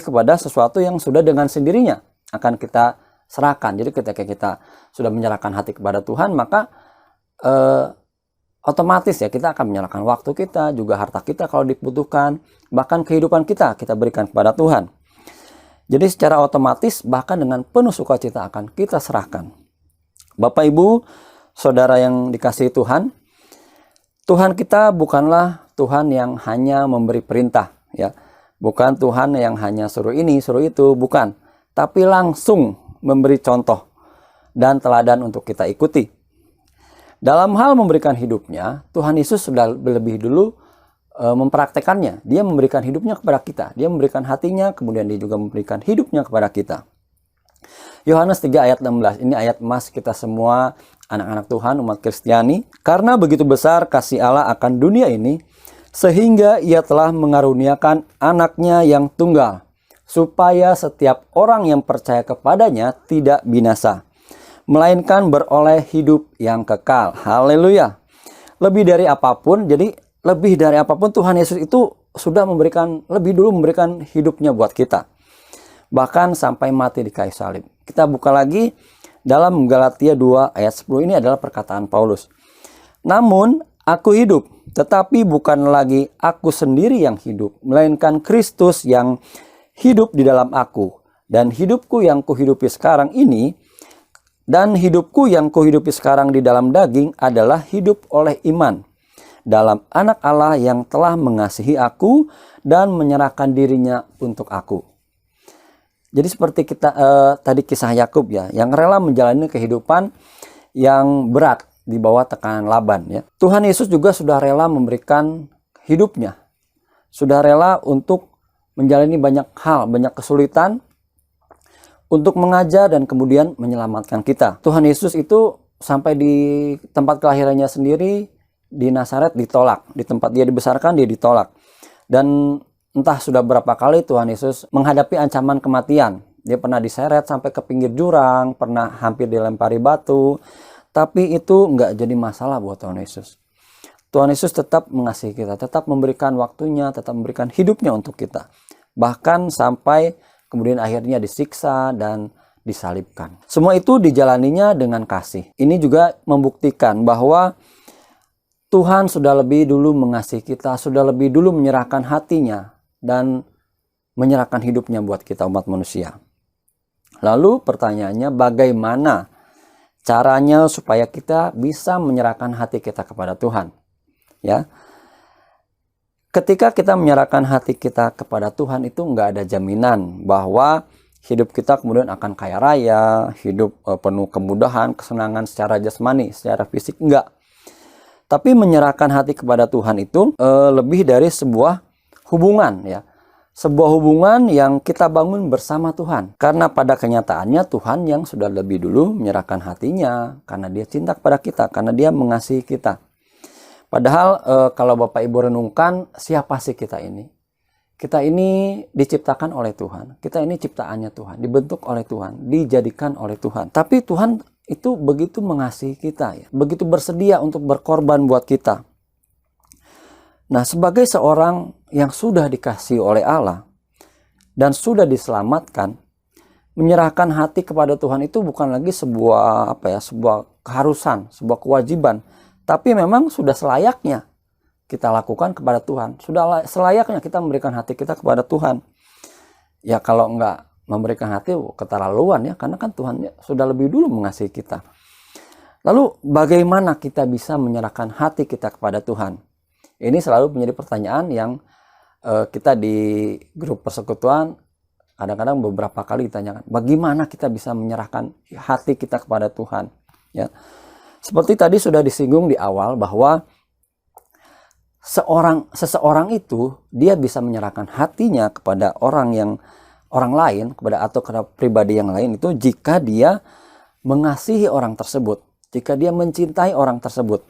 kepada sesuatu yang sudah dengan sendirinya akan kita serahkan. Jadi ketika kita sudah menyerahkan hati kepada Tuhan, maka otomatis ya kita akan menyerahkan waktu kita, juga harta kita kalau dibutuhkan, bahkan kehidupan kita berikan kepada Tuhan. Jadi secara otomatis bahkan dengan penuh sukacita akan kita serahkan. Bapak Ibu, Saudara yang dikasihi Tuhan, Tuhan kita bukanlah Tuhan yang hanya memberi perintah ya. Bukan Tuhan yang hanya suruh ini, suruh itu, bukan. Tapi langsung memberi contoh dan teladan untuk kita ikuti. Dalam hal memberikan hidupnya, Tuhan Yesus sudah lebih dulu mempraktekannya. Dia memberikan hidupnya kepada kita. Dia memberikan hatinya, kemudian dia juga memberikan hidupnya kepada kita. Yohanes 3 ayat 16, ini ayat emas kita semua anak-anak Tuhan, umat Kristiani. Karena begitu besar kasih Allah akan dunia ini, sehingga ia telah mengaruniakan anaknya yang tunggal, supaya setiap orang yang percaya kepadanya tidak binasa, melainkan beroleh hidup yang kekal. Haleluya. Lebih dari apapun, jadi lebih dari apapun Tuhan Yesus itu sudah lebih dulu memberikan hidupnya buat kita. Bahkan sampai mati di kayu salib. Kita buka lagi dalam Galatia 2 ayat 10, ini adalah perkataan Paulus. Namun aku hidup, tetapi bukan lagi aku sendiri yang hidup, melainkan Kristus yang hidup di dalam aku. Dan hidupku yang kuhidupi sekarang ini, di dalam daging adalah hidup oleh iman dalam Anak Allah yang telah mengasihi aku dan menyerahkan dirinya untuk aku. Jadi seperti kita tadi kisah Yakub ya, yang rela menjalani kehidupan yang berat di bawah tekanan Laban ya. Tuhan Yesus juga sudah rela memberikan hidupnya. Sudah rela untuk menjalani banyak hal, banyak kesulitan untuk mengajar dan kemudian menyelamatkan kita. Tuhan Yesus itu sampai di tempat kelahirannya sendiri di Nazaret ditolak. Di tempat dia dibesarkan dia ditolak. Dan entah sudah berapa kali Tuhan Yesus menghadapi ancaman kematian. Dia pernah diseret sampai ke pinggir jurang, pernah hampir dilempari batu. Tapi itu nggak jadi masalah buat Tuhan Yesus. Tuhan Yesus tetap mengasihi kita, tetap memberikan waktunya, tetap memberikan hidupnya untuk kita. Bahkan sampai kemudian akhirnya disiksa dan disalibkan. Semua itu dijalaninya dengan kasih. Ini juga membuktikan bahwa Tuhan sudah lebih dulu mengasihi kita, sudah lebih dulu menyerahkan hatinya dan menyerahkan hidupnya buat kita umat manusia. Lalu pertanyaannya, bagaimana caranya supaya kita bisa menyerahkan hati kita kepada Tuhan? Ya, ketika kita menyerahkan hati kita kepada Tuhan itu nggak ada jaminan bahwa hidup kita kemudian akan kaya raya, hidup penuh kemudahan, kesenangan secara jasmani, secara fisik, enggak. Tapi menyerahkan hati kepada Tuhan itu lebih dari sebuah hubungan ya. Sebuah hubungan yang kita bangun bersama Tuhan. Karena pada kenyataannya Tuhan yang sudah lebih dulu menyerahkan hatinya. Karena dia cinta kepada kita. Karena dia mengasihi kita. Padahal kalau Bapak Ibu renungkan, siapa sih kita ini? Kita ini diciptakan oleh Tuhan. Kita ini ciptaannya Tuhan. Dibentuk oleh Tuhan. Dijadikan oleh Tuhan. Tapi Tuhan itu begitu mengasihi kita. Ya. Begitu bersedia untuk berkorban buat kita. Nah, sebagai seorang yang sudah dikasihi oleh Allah dan sudah diselamatkan, menyerahkan hati kepada Tuhan itu bukan lagi sebuah sebuah keharusan, sebuah kewajiban, tapi memang sudah selayaknya kita lakukan kepada Tuhan. Sudah selayaknya kita memberikan hati kita kepada Tuhan. Ya kalau enggak memberikan hati keterlaluan ya, karena kan Tuhan sudah lebih dulu mengasihi kita. Lalu bagaimana kita bisa menyerahkan hati kita kepada Tuhan? Ini selalu menjadi pertanyaan yang kita di grup persekutuan kadang-kadang beberapa kali ditanyakan, bagaimana kita bisa menyerahkan hati kita kepada Tuhan? Ya, seperti tadi sudah disinggung di awal bahwa seseorang itu dia bisa menyerahkan hatinya kepada orang lain, atau kepada pribadi yang lain itu jika dia mengasihi orang tersebut, jika dia mencintai orang tersebut.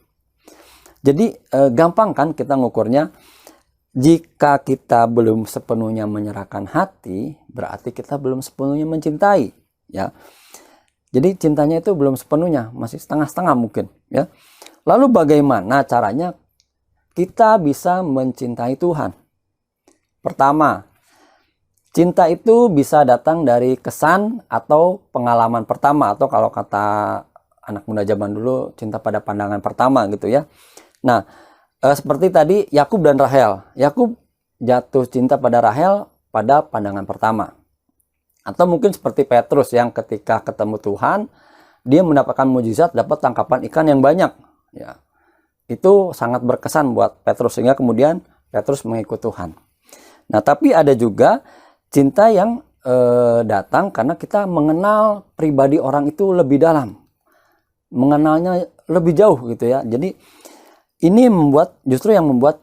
Jadi gampang kan kita ngukurnya, jika kita belum sepenuhnya menyerahkan hati, berarti kita belum sepenuhnya mencintai, ya. Jadi cintanya itu belum sepenuhnya, masih setengah-setengah mungkin, ya. Lalu bagaimana caranya kita bisa mencintai Tuhan? Pertama, cinta itu bisa datang dari kesan atau pengalaman pertama, atau kalau kata anak muda zaman dulu, cinta pada pandangan pertama gitu ya. Nah, seperti tadi Yakub dan Rahel. Yakub jatuh cinta pada Rahel pada pandangan pertama. Atau mungkin seperti Petrus yang ketika ketemu Tuhan, dia mendapatkan mujizat, dapat tangkapan ikan yang banyak. Ya, itu sangat berkesan buat Petrus sehingga kemudian Petrus mengikut Tuhan. Nah, tapi ada juga cinta yang datang karena kita mengenal pribadi orang itu lebih dalam, mengenalnya lebih jauh gitu ya. Jadi ini justru yang membuat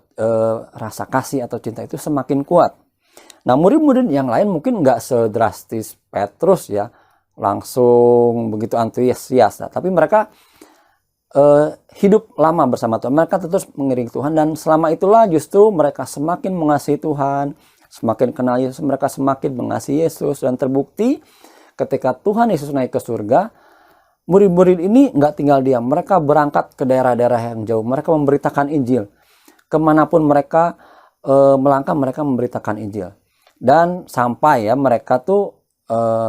rasa kasih atau cinta itu semakin kuat. Nah, murid-murid yang lain mungkin nggak sedrastis Petrus ya, langsung begitu antusias. Tapi mereka hidup lama bersama Tuhan. Mereka terus mengiringi Tuhan dan selama itulah justru mereka semakin mengasihi Tuhan, semakin kenal Yesus, mereka semakin mengasihi Yesus. Dan terbukti ketika Tuhan Yesus naik ke surga, murid-murid ini nggak tinggal diam. Mereka berangkat ke daerah-daerah yang jauh. Mereka memberitakan Injil. Kemanapun mereka melangkah, mereka memberitakan Injil. Dan sampai ya mereka tuh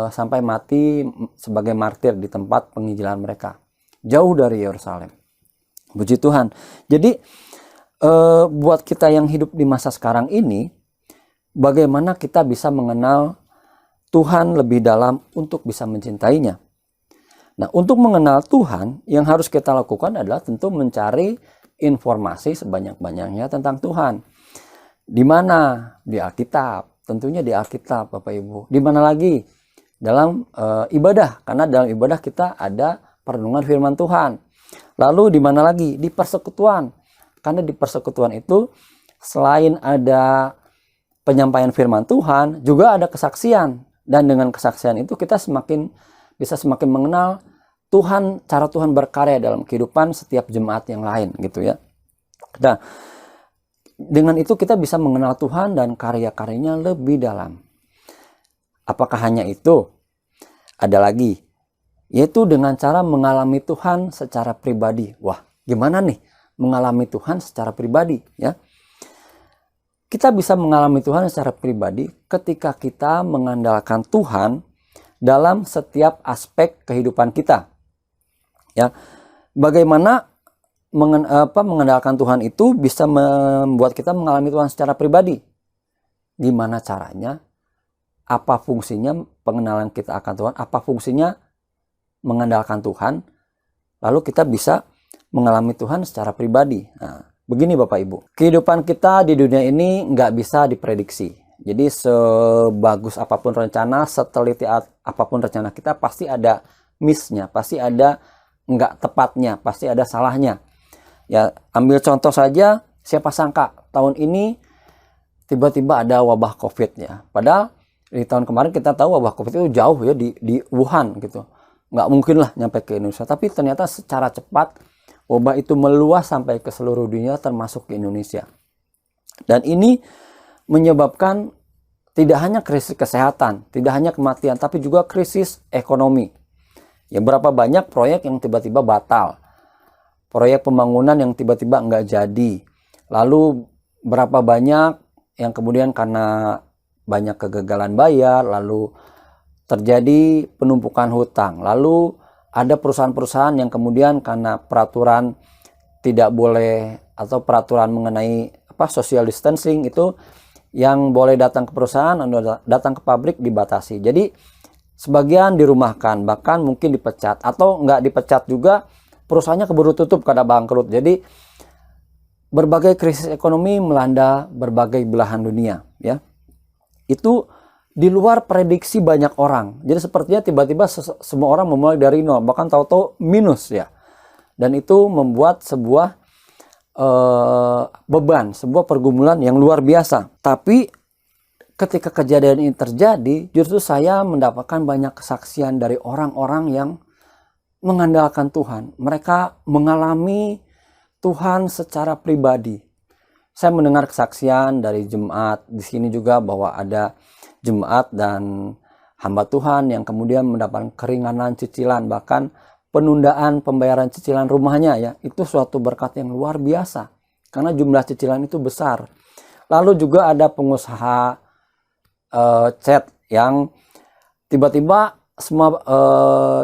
sampai mati sebagai martir di tempat penginjilan mereka. Jauh dari Yerusalem. Puji Tuhan. Jadi buat kita yang hidup di masa sekarang ini, bagaimana kita bisa mengenal Tuhan lebih dalam untuk bisa mencintainya. Nah, untuk mengenal Tuhan, yang harus kita lakukan adalah tentu mencari informasi sebanyak-banyaknya tentang Tuhan. Di mana? Di Alkitab. Tentunya di Alkitab, Bapak Ibu. Di mana lagi? Dalam ibadah. Karena dalam ibadah kita ada perenungan firman Tuhan. Lalu di mana lagi? Di persekutuan. Karena di persekutuan itu selain ada penyampaian firman Tuhan, juga ada kesaksian. Dan dengan kesaksian itu kita bisa semakin mengenal Tuhan, cara Tuhan berkarya dalam kehidupan setiap jemaat yang lain gitu ya. Nah, dengan itu kita bisa mengenal Tuhan dan karya-karyanya lebih dalam. Apakah hanya itu? Ada lagi, yaitu dengan cara mengalami Tuhan secara pribadi. Wah, gimana nih mengalami Tuhan secara pribadi ya? Kita bisa mengalami Tuhan secara pribadi ketika kita mengandalkan Tuhan dalam setiap aspek kehidupan kita. Ya, bagaimana mengandalkan Tuhan itu bisa membuat kita mengalami Tuhan secara pribadi. Gimana caranya? Apa fungsinya pengenalan kita akan Tuhan? Apa fungsinya mengandalkan Tuhan? Lalu kita bisa mengalami Tuhan secara pribadi. Nah, begini Bapak Ibu, kehidupan kita di dunia ini nggak bisa diprediksi. Jadi sebagus apapun rencana, seteliti apapun rencana kita, pasti ada miss-nya, pasti ada nggak tepatnya, pasti ada salahnya. Ya, ambil contoh saja, siapa sangka tahun ini tiba-tiba ada wabah COVID ya. Padahal di tahun kemarin kita tahu wabah COVID itu jauh ya di Wuhan gitu. Nggak mungkin lah nyampe ke Indonesia. Tapi ternyata secara cepat wabah itu meluas sampai ke seluruh dunia termasuk ke Indonesia. Dan ini menyebabkan tidak hanya krisis kesehatan, tidak hanya kematian, tapi juga krisis ekonomi. Ya, berapa banyak proyek yang tiba-tiba batal. Proyek pembangunan yang tiba-tiba nggak jadi. Lalu berapa banyak yang kemudian karena banyak kegagalan bayar, lalu terjadi penumpukan hutang. Lalu ada perusahaan-perusahaan yang kemudian karena peraturan tidak boleh atau peraturan mengenai social distancing itu yang boleh datang ke perusahaan atau datang ke pabrik dibatasi. Jadi sebagian dirumahkan, bahkan mungkin dipecat atau nggak dipecat juga, perusahaannya keburu tutup karena bangkrut. Jadi berbagai krisis ekonomi melanda berbagai belahan dunia ya. Itu di luar prediksi banyak orang. Jadi sepertinya tiba-tiba semua orang memulai dari nol, bahkan tahu-tahu minus ya. Dan itu membuat sebuah beban, sebuah pergumulan yang luar biasa. Tapi ketika kejadian ini terjadi, justru saya mendapatkan banyak kesaksian dari orang-orang yang mengandalkan Tuhan. Mereka mengalami Tuhan secara pribadi. Saya mendengar kesaksian dari jemaat di sini juga bahwa ada jemaat dan hamba Tuhan yang kemudian mendapatkan keringanan cicilan, bahkan penundaan pembayaran cicilan rumahnya ya. Itu suatu berkat yang luar biasa karena jumlah cicilan itu besar. Lalu juga ada pengusaha cat yang tiba-tiba semua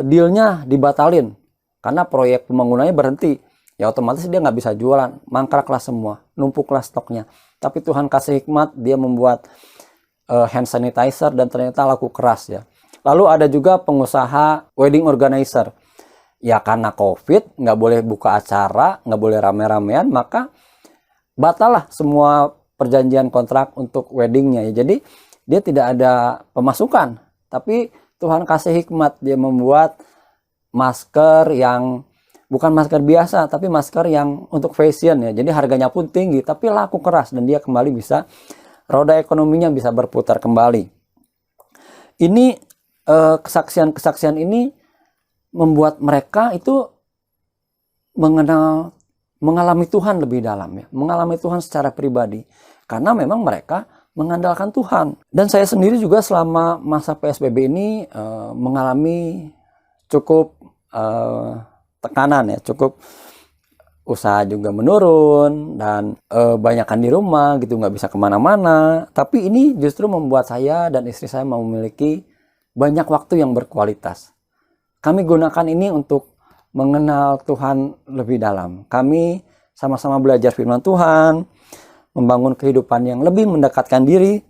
dealnya dibatalin karena proyek pembangunannya berhenti. Ya otomatis dia nggak bisa jualan, mangkraklah semua, numpuklah stoknya. Tapi Tuhan kasih hikmat, dia membuat hand sanitizer dan ternyata laku keras ya. Lalu ada juga pengusaha wedding organizer. Ya karena COVID nggak boleh buka acara, nggak boleh rame-ramean, maka batal lah semua perjanjian kontrak untuk weddingnya ya. Jadi dia tidak ada pemasukan, tapi Tuhan kasih hikmat, dia membuat masker yang bukan masker biasa, tapi masker yang untuk fashion ya. Jadi harganya pun tinggi, tapi laku keras dan dia kembali bisa, roda ekonominya bisa berputar kembali. Ini kesaksian-kesaksian ini membuat mereka itu mengalami Tuhan lebih dalam ya, mengalami Tuhan secara pribadi, karena memang mereka mengandalkan Tuhan. Dan saya sendiri juga selama masa PSBB ini mengalami cukup tekanan ya, cukup usaha juga menurun dan banyakkan di rumah gitu, nggak bisa kemana-mana. Tapi ini justru membuat saya dan istri saya mau memiliki banyak waktu yang berkualitas. Kami gunakan ini untuk mengenal Tuhan lebih dalam. Kami sama-sama belajar firman Tuhan, membangun kehidupan yang lebih mendekatkan diri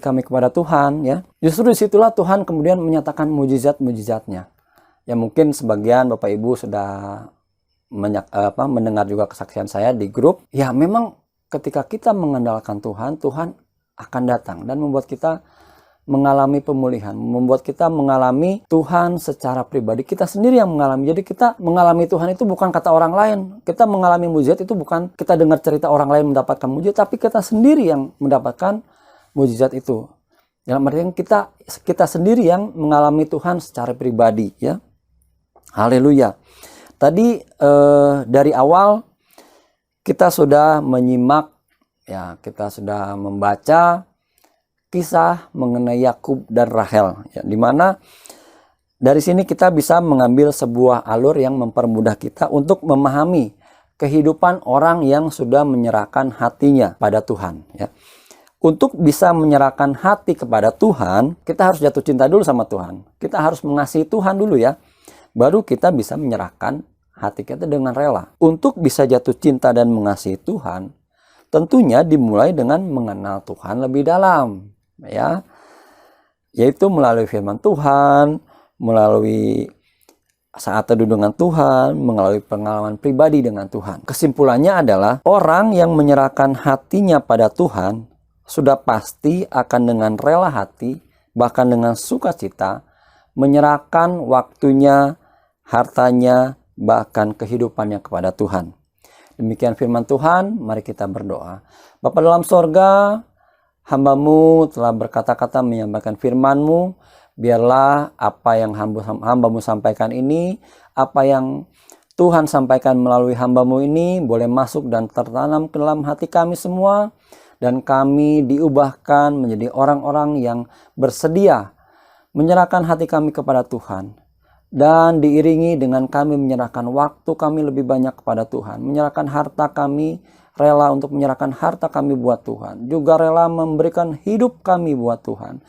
kami kepada Tuhan ya. Justru disitulah Tuhan kemudian menyatakan mujizat-mujizatnya. Ya mungkin sebagian Bapak Ibu sudah mendengar juga kesaksian saya di grup. Ya memang ketika kita mengandalkan Tuhan, Tuhan akan datang dan membuat kita mengalami pemulihan, membuat kita mengalami Tuhan secara pribadi. Kita sendiri yang mengalami. Jadi kita mengalami Tuhan itu bukan kata orang lain. Kita mengalami mujizat itu bukan kita dengar cerita orang lain mendapatkan mujizat, tapi kita sendiri yang mendapatkan mujizat itu. Dalam artian kita sendiri yang mengalami Tuhan secara pribadi, ya. Haleluya. Tadi dari awal kita sudah menyimak, ya, kita sudah membaca kisah mengenai Yakub dan Rahel, ya, di mana dari sini kita bisa mengambil sebuah alur yang mempermudah kita untuk memahami kehidupan orang yang sudah menyerahkan hatinya pada Tuhan, ya. Untuk bisa menyerahkan hati kepada Tuhan, kita harus jatuh cinta dulu sama Tuhan. Kita harus mengasihi Tuhan dulu, ya. Baru kita bisa menyerahkan hati kita dengan rela. Untuk bisa jatuh cinta dan mengasihi Tuhan, tentunya dimulai dengan mengenal Tuhan lebih dalam, ya, yaitu melalui firman Tuhan, melalui saat teduh dengan Tuhan, melalui pengalaman pribadi dengan Tuhan. Kesimpulannya adalah orang yang menyerahkan hatinya pada Tuhan sudah pasti akan dengan rela hati, bahkan dengan sukacita, menyerahkan waktunya, hartanya, bahkan kehidupannya kepada Tuhan. Demikian firman Tuhan, mari kita berdoa. Bapa dalam sorga, hamba-Mu telah berkata-kata menyampaikan firman-Mu. Biarlah apa yang hamba-Mu sampaikan ini, apa yang Tuhan sampaikan melalui hamba-Mu ini boleh masuk dan tertanam ke dalam hati kami semua. Dan kami diubahkan menjadi orang-orang yang bersedia menyerahkan hati kami kepada Tuhan. Dan diiringi dengan kami menyerahkan waktu kami lebih banyak kepada Tuhan. Menyerahkan harta kami, rela untuk menyerahkan harta kami buat Tuhan. Juga rela memberikan hidup kami buat Tuhan.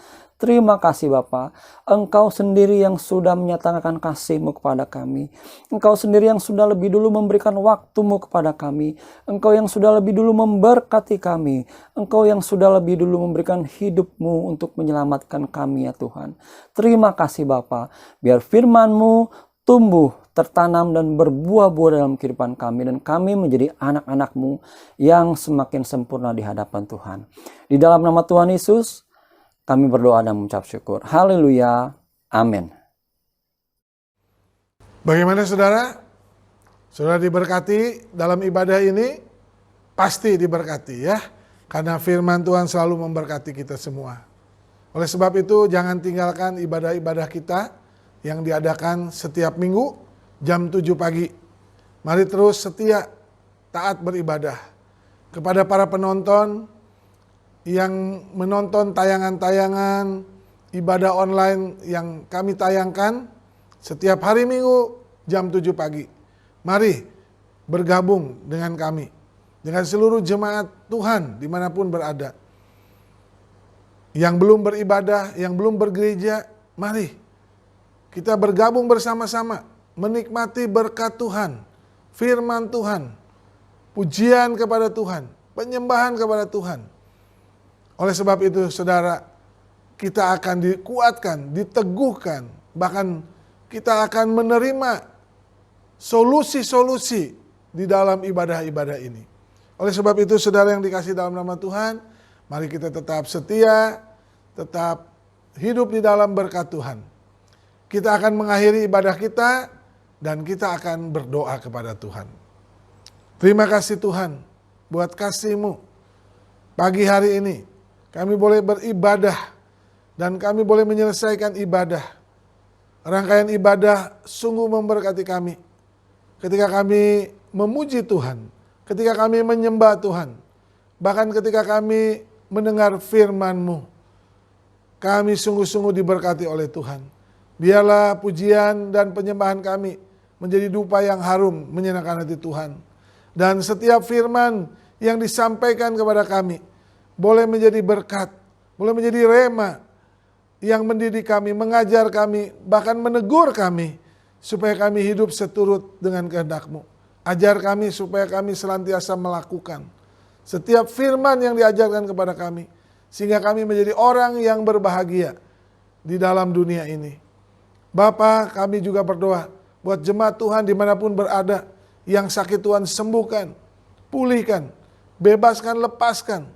Terima kasih Bapa, Engkau sendiri yang sudah menyatakan kasih-Mu kepada kami. Engkau sendiri yang sudah lebih dulu memberikan waktu-Mu kepada kami. Engkau yang sudah lebih dulu memberkati kami. Engkau yang sudah lebih dulu memberikan hidup-Mu untuk menyelamatkan kami ya Tuhan. Terima kasih Bapa, biar firman-Mu tumbuh, tertanam dan berbuah-buah dalam kehidupan kami. Dan kami menjadi anak-anak-Mu yang semakin sempurna di hadapan Tuhan. Di dalam nama Tuhan Yesus, kami berdoa dan mengucap syukur. Haleluya. Amin. Bagaimana saudara? Saudara diberkati dalam ibadah ini? Pasti diberkati ya. Karena firman Tuhan selalu memberkati kita semua. Oleh sebab itu jangan tinggalkan ibadah-ibadah kita yang diadakan setiap minggu jam 7 pagi. Mari terus setia, taat beribadah. Kepada para penonton yang menonton tayangan-tayangan ibadah online yang kami tayangkan setiap hari Minggu jam 7 pagi. Mari bergabung dengan kami, dengan seluruh jemaat Tuhan dimanapun berada. Yang belum beribadah, yang belum bergereja, mari kita bergabung bersama-sama, menikmati berkat Tuhan, firman Tuhan, pujian kepada Tuhan, penyembahan kepada Tuhan. Oleh sebab itu saudara, kita akan dikuatkan, diteguhkan, bahkan kita akan menerima solusi-solusi di dalam ibadah-ibadah ini. Oleh sebab itu saudara yang dikasih dalam nama Tuhan, mari kita tetap setia, tetap hidup di dalam berkat Tuhan. Kita akan mengakhiri ibadah kita dan kita akan berdoa kepada Tuhan. Terima kasih Tuhan buat kasih-Mu. Pagi hari ini kami boleh beribadah dan kami boleh menyelesaikan ibadah. Rangkaian ibadah sungguh memberkati kami. Ketika kami memuji Tuhan, ketika kami menyembah Tuhan, bahkan ketika kami mendengar firman-Mu, kami sungguh-sungguh diberkati oleh Tuhan. Biarlah pujian dan penyembahan kami menjadi dupa yang harum menyenangkan hati Tuhan. Dan setiap firman yang disampaikan kepada kami boleh menjadi berkat, boleh menjadi rema yang mendidik kami, mengajar kami, bahkan menegur kami supaya kami hidup seturut dengan kehendak-Mu. Ajar kami supaya kami senantiasa melakukan setiap firman yang diajarkan kepada kami, sehingga kami menjadi orang yang berbahagia di dalam dunia ini. Bapa, kami juga berdoa buat jemaat Tuhan dimanapun berada, Yang sakit Tuhan sembuhkan, pulihkan, bebaskan, lepaskan.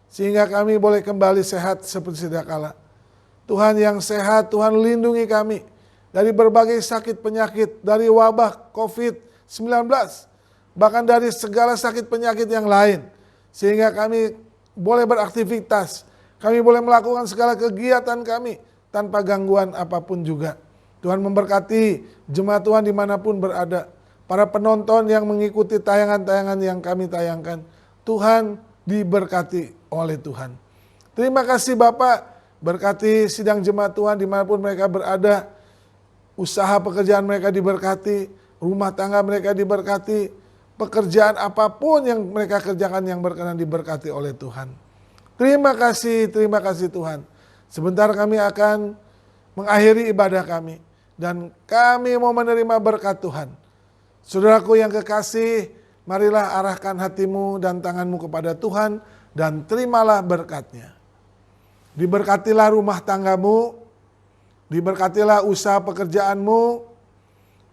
Sehingga kami boleh kembali sehat seperti sedia kala. Tuhan yang sehat, Tuhan lindungi kami dari berbagai sakit penyakit, dari wabah COVID-19, bahkan dari segala sakit penyakit yang lain. Sehingga kami boleh beraktivitas, kami boleh melakukan segala kegiatan kami tanpa gangguan apapun juga. Tuhan memberkati jemaat Tuhan dimanapun berada. Para penonton yang mengikuti tayangan-tayangan yang kami tayangkan, Tuhan diberkati oleh Tuhan. Terima kasih Bapak, berkati sidang jemaat Tuhan dimanapun mereka berada. Usaha pekerjaan mereka diberkati, rumah tangga mereka diberkati, pekerjaan apapun yang mereka kerjakan yang berkenan diberkati oleh Tuhan. Terima kasih Tuhan. Sebentar kami akan mengakhiri ibadah kami dan kami mau menerima berkat Tuhan. Saudaraku yang kekasih, marilah arahkan hatimu dan tanganmu kepada Tuhan dan terimalah berkat-Nya. Diberkatilah rumah tanggamu, diberkatilah usaha pekerjaanmu,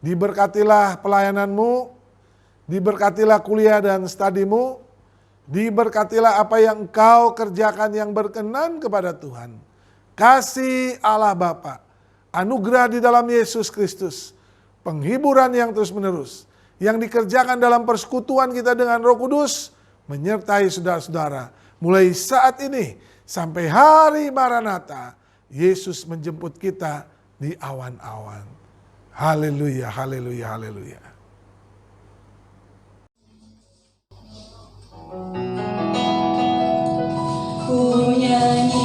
diberkatilah pelayananmu, diberkatilah kuliah dan studimu, diberkatilah apa yang engkau kerjakan yang berkenan kepada Tuhan. Kasih Allah Bapa, anugerah di dalam Yesus Kristus, penghiburan yang terus menerus, yang dikerjakan dalam persekutuan kita dengan Roh Kudus, menyertai saudara-saudara. Mulai saat ini sampai hari Maranatha, Yesus menjemput kita di awan-awan. Haleluya, haleluya, haleluya. Ku nyanyi